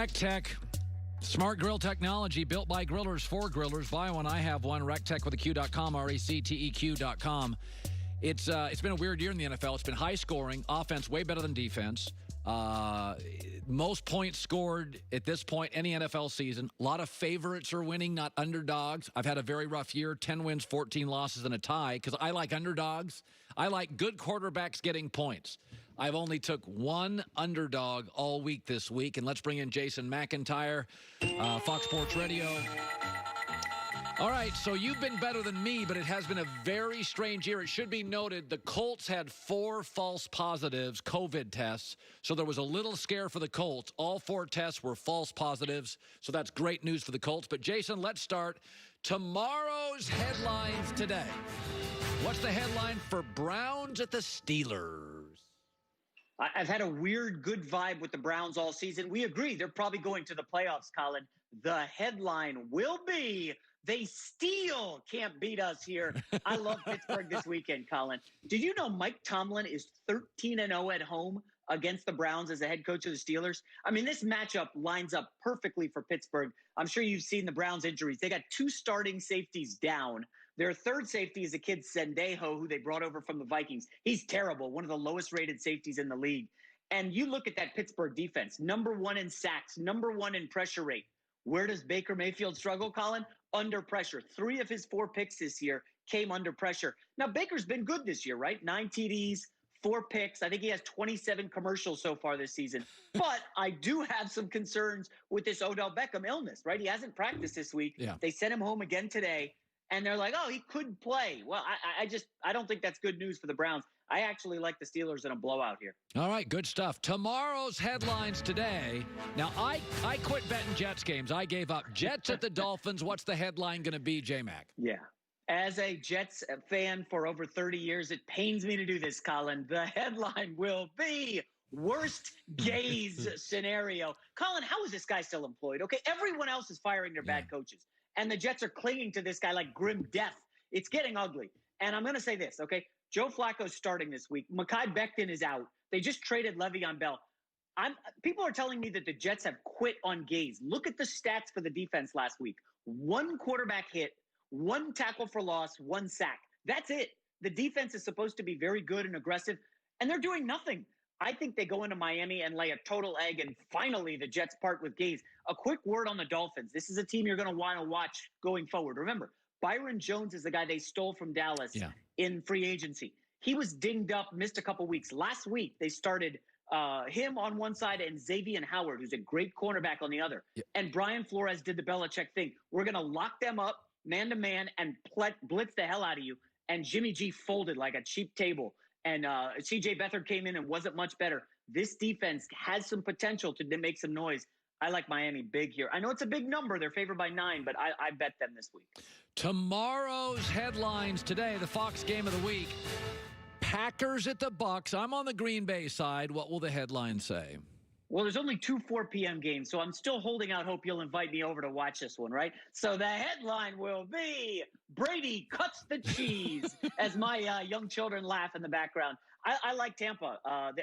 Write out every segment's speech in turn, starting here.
RecTech, smart grill technology built by grillers for grillers. Buy one, I have one. RecTech with a Q.com, RecTeq.com. It's been a weird year in the NFL. It's been high scoring, offense way better than defense. Most points scored at this point any NFL season. A lot of favorites are winning, not underdogs. I've had a very rough year, 10 wins, 14 losses, and a tie, because I like underdogs. I like good quarterbacks getting points. I've only took one underdog all week this week, and let's bring in Jason McIntyre, Fox Sports Radio. All right, so you've been better than me, but it has been a very strange year. It should be noted the Colts had 4 false positives, COVID tests, so there was a little scare for the Colts. All 4 tests were false positives, so that's great news for the Colts. But, Jason, let's start tomorrow's headlines today. What's the headline for Browns at the Steelers? I've had a weird, good vibe with the Browns all season. We agree they're probably going to the playoffs, Colin. The headline will be, they still can't beat us here. I love Pittsburgh this weekend, Colin. Did you know Mike Tomlin is 13-0 at home against the Browns as the head coach of the Steelers? I mean, this matchup lines up perfectly for Pittsburgh. I'm sure you've seen the Browns' injuries. They got 2 starting safeties down. Their third safety is a kid, Sendejo, who they brought over from the Vikings. He's terrible, one of the lowest-rated safeties in the league. And you look at that Pittsburgh defense, number 1 in sacks, number 1 in pressure rate. Where does Baker Mayfield struggle, Colin? Under pressure. 3 of his 4 picks this year came under pressure. Now, Baker's been good this year, right? 9 TDs, 4 picks. I think he has 27 commercials so far this season. But I do have some concerns with this Odell Beckham illness, right? He hasn't practiced this week. Yeah. They sent him home again today. And they're like, oh, he could play. Well, I don't think that's good news for the Browns. I actually like the Steelers in a blowout here. All right, good stuff. Tomorrow's headlines today. Now, I quit betting Jets games. I gave up. Jets at the Dolphins. What's the headline going to be, J-Mac? Yeah. As a Jets fan for over 30 years, it pains me to do this, Colin. The headline will be worst gaze scenario. Colin, how is this guy still employed? Okay, everyone else is firing their bad coaches. And the Jets are clinging to this guy like grim death. It's getting ugly. And I'm going to say this, okay? Joe Flacco's starting this week. Mekhi Becton is out. They just traded Le'Veon Bell. People are telling me that the Jets have quit on gaze. Look at the stats for the defense last week. 1 quarterback hit, 1 tackle for loss, 1 sack. That's it. The defense is supposed to be very good and aggressive, and they're doing nothing. I think they go into Miami and lay a total egg, and finally the Jets part with gaze. A quick word on the Dolphins. This is a team you're going to want to watch going forward. Remember, Byron Jones is the guy they stole from Dallas in free agency. He was dinged up, missed a couple weeks. Last week, they started him on one side and Xavier Howard, who's a great cornerback on the other. Yeah. And Brian Flores did the Belichick thing. We're going to lock them up man-to-man and blitz the hell out of you. And Jimmy G folded like a cheap table. And C.J. Beathard came in and wasn't much better. This defense has some potential to make some noise. I like Miami big here. I know it's a big number. They're favored by 9, but I bet them this week. Tomorrow's headlines today, the Fox game of the week. Packers at the Bucs. I'm on the Green Bay side. What will the headline say? Well, there's only 2 4 p.m. games, so I'm still holding out hope you'll invite me over to watch this one, right? So the headline will be, Brady cuts the cheese, as my young children laugh in the background. I like Tampa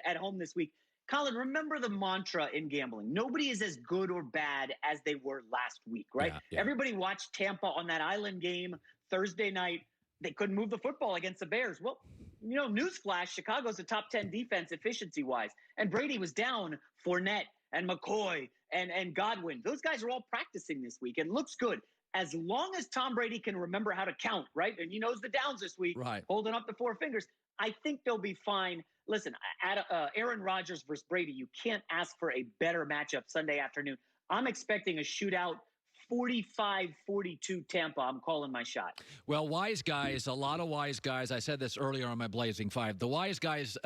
at home this week. Colin, remember the mantra in gambling. Nobody is as good or bad as they were last week, right? Yeah. Everybody watched Tampa on that island game Thursday night. They couldn't move the football against the Bears. Well, you know, newsflash, Chicago's a top 10 defense efficiency-wise. And Brady was down Fournette and McCoy and Godwin. Those guys are all practicing this week. It looks good. As long as Tom Brady can remember how to count, right? And he knows the downs this week, right, holding up the 4 fingers. I think they'll be fine. Listen, Aaron Rodgers versus Brady, you can't ask for a better matchup Sunday afternoon. I'm expecting a shootout, 45-42 Tampa. I'm calling my shot. Well, wise guys, a lot of wise guys. I said this earlier on my Blazing Five. The wise guys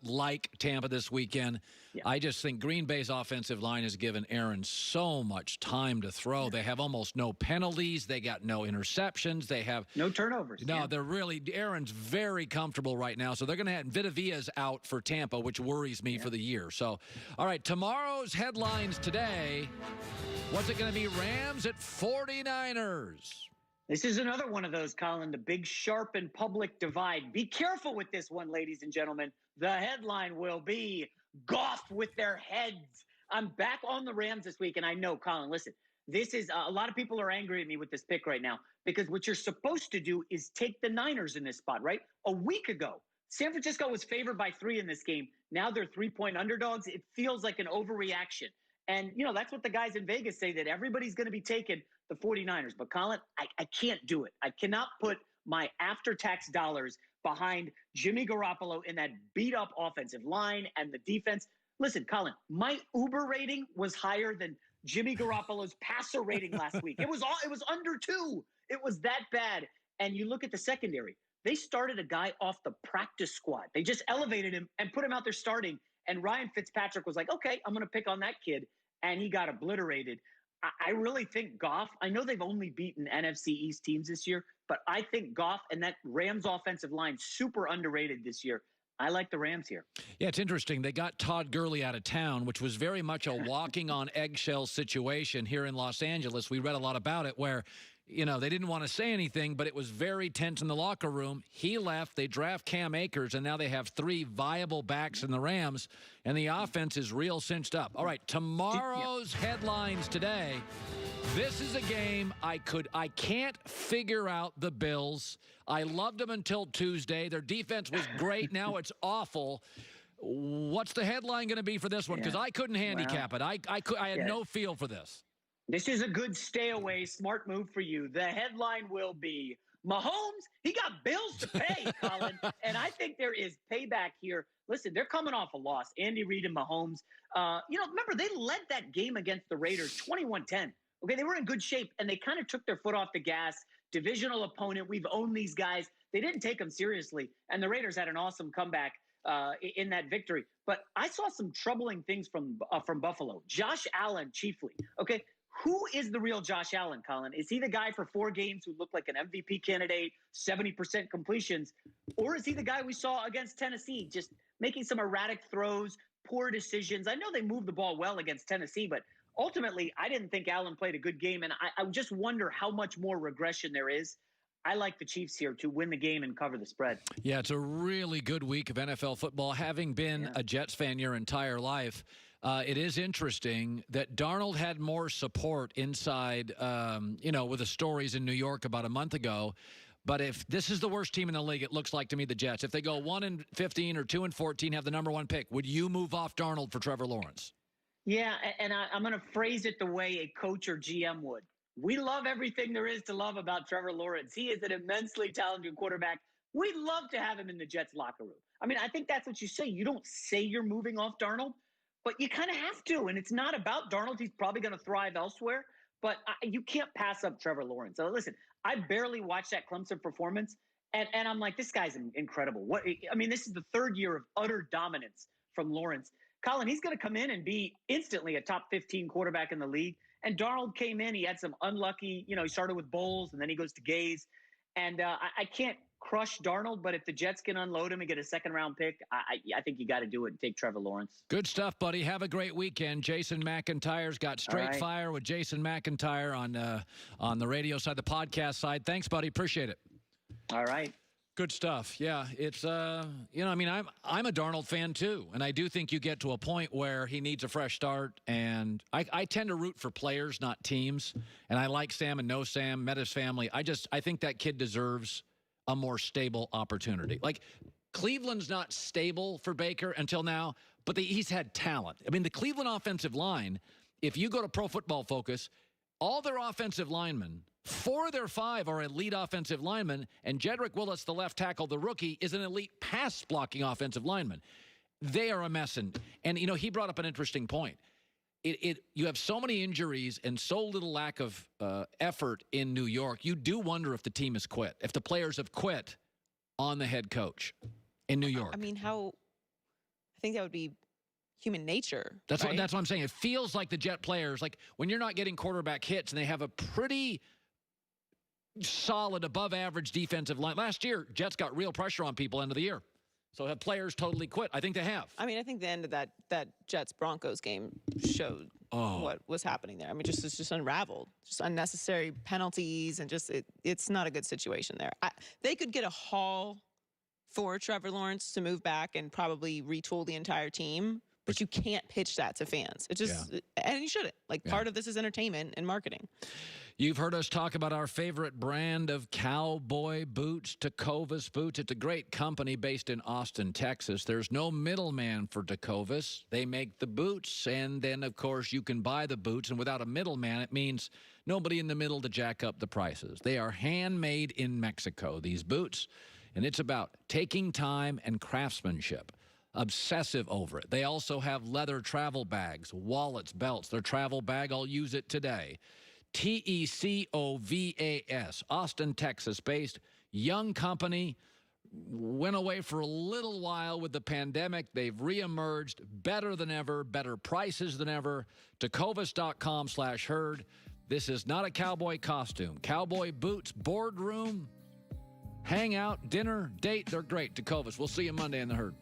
like Tampa this weekend. Yeah. I just think Green Bay's offensive line has given Aaron so much time to throw. Yeah. They have almost no penalties. They got no interceptions. They have no turnovers. No, they're really, Aaron's very comfortable right now. So they're going to have Vita Vea's out for Tampa, which worries me for the year. So, all right, tomorrow's headlines today. What's it going to be? Rams at 49ers. This is another one of those, Colin, the big, sharp, and public divide. Be careful with this one, ladies and gentlemen. The headline will be Goff with their heads I'm back on the Rams this week, and I know, Colin, listen, this is a lot of people are angry at me with this pick right now because what you're supposed to do is take the Niners in this spot, right? A week ago, San Francisco was favored by 3 in this game. Now they're 3-point underdogs. It feels like an overreaction. And, that's what the guys in Vegas say, that everybody's going to be taking the 49ers. But, Colin, I can't do it. I cannot put my after-tax dollars behind Jimmy Garoppolo in that beat-up offensive line and the defense. Listen, Colin, my Uber rating was higher than Jimmy Garoppolo's passer rating last week. It was under 2. It was that bad. And you look at the secondary. They started a guy off the practice squad. They just elevated him and put him out there starting. And Ryan Fitzpatrick was like, okay, I'm going to pick on that kid. And he got obliterated. I really think Goff, I know they've only beaten NFC East teams this year, but I think Goff and that Rams offensive line super underrated this year. I like the Rams here. Yeah, it's interesting. They got Todd Gurley out of town, which was very much a walking on eggshells situation here in Los Angeles. We read a lot about it where, they didn't want to say anything, but it was very tense in the locker room. He left. They draft Cam Akers, and now they have 3 viable backs in the Rams, and the offense is real cinched up. All right, tomorrow's headlines today. This is a game I can't figure out the Bills. I loved them until Tuesday. Their defense was great. Now it's awful. What's the headline going to be for this one? Because I couldn't handicap it. I had no feel for this. This is a good stay away, smart move for you. The headline will be Mahomes, he got bills to pay, Colin. And I think there is payback here. Listen, they're coming off a loss. Andy Reid and Mahomes. Remember, they led that game against the Raiders 21-10. Okay, they were in good shape, and they kind of took their foot off the gas. Divisional opponent, we've owned these guys. They didn't take them seriously, and the Raiders had an awesome comeback in that victory. But I saw some troubling things from Buffalo. Josh Allen, chiefly. Okay, who is the real Josh Allen, Colin? Is he the guy for 4 games who looked like an MVP candidate, 70% completions? Or is he the guy we saw against Tennessee, just making some erratic throws, poor decisions? I know they moved the ball well against Tennessee, but ultimately, I didn't think Allen played a good game, and I just wonder how much more regression there is. I like the Chiefs here to win the game and cover the spread. Yeah, it's a really good week of NFL football. Having been a Jets fan your entire life, it is interesting that Darnold had more support inside, with the stories in New York about a month ago. But if this is the worst team in the league, it looks like to me the Jets. If they go 1-15 or 2-14, have the number 1 pick, would you move off Darnold for Trevor Lawrence? Yeah, and I'm going to phrase it the way a coach or GM would. We love everything there is to love about Trevor Lawrence. He is an immensely talented quarterback. We'd love to have him in the Jets locker room. I mean, I think that's what you say. You don't say you're moving off Darnold, but you kind of have to. And it's not about Darnold. He's probably going to thrive elsewhere. But you can't pass up Trevor Lawrence. So listen, I barely watched that Clemson performance, and I'm like, this guy's incredible. This is the 3rd year of utter dominance from Lawrence. Colin, he's going to come in and be instantly a top 15 quarterback in the league. And Darnold came in. He had some unlucky, he started with Bowles, and then he goes to Gaze. And I can't crush Darnold, but if the Jets can unload him and get a 2nd-round pick, I think you got to do it and take Trevor Lawrence. Good stuff, buddy. Have a great weekend. Jason McIntyre's got Straight Fire with Jason McIntyre on the radio side, the podcast side. Thanks, buddy. Appreciate it. All right. Good stuff. Yeah, it's I'm a Darnold fan too, and I do think you get to a point where he needs a fresh start. And I tend to root for players, not teams. And I like Sam and know Sam, met his family. I think that kid deserves a more stable opportunity. Like Cleveland's not stable for Baker until now, but he's had talent. I mean, the Cleveland offensive line. If you go to Pro Football Focus, all their offensive linemen, 4 of their 5 are elite offensive linemen, and Jedrick Willis, the left tackle, the rookie, is an elite pass-blocking offensive lineman. They are a mess. And he brought up an interesting point. You have so many injuries and so little lack of effort in New York, you do wonder if the team has quit, if the players have quit on the head coach in New York. I mean, I think that would be human nature. That's right? That's what I'm saying. It feels like the Jet players, like when you're not getting quarterback hits and they have a pretty solid above average defensive line. Last year, Jets got real pressure on people end of the year. So have players totally quit? I think they have. I mean, I think the end of that Jets-Broncos game showed what was happening there. I mean, it's just unraveled. Just unnecessary penalties and just it's not a good situation there. They could get a haul for Trevor Lawrence to move back and probably retool the entire team. but you can't pitch that to fans. It just, and you shouldn't. Like, part of this is entertainment and marketing. You've heard us talk about our favorite brand of cowboy boots, Tecovas Boots. It's a great company based in Austin, Texas. There's no middleman for Tecovas. They make the boots, and then, of course, you can buy the boots. And without a middleman, it means nobody in the middle to jack up the prices. They are handmade in Mexico, these boots, and it's about taking time and craftsmanship. Obsessive over it. They also have leather travel bags, wallets, belts. Their travel bag, I'll use it today. Tecovas, Austin, Texas-based, young company, went away for a little while with the pandemic. They've reemerged better than ever, better prices than ever. Tecovas.com/herd. This is not a cowboy costume. Cowboy boots, boardroom, hangout, dinner, date, they're great. Tecovas. We'll see you Monday in the herd.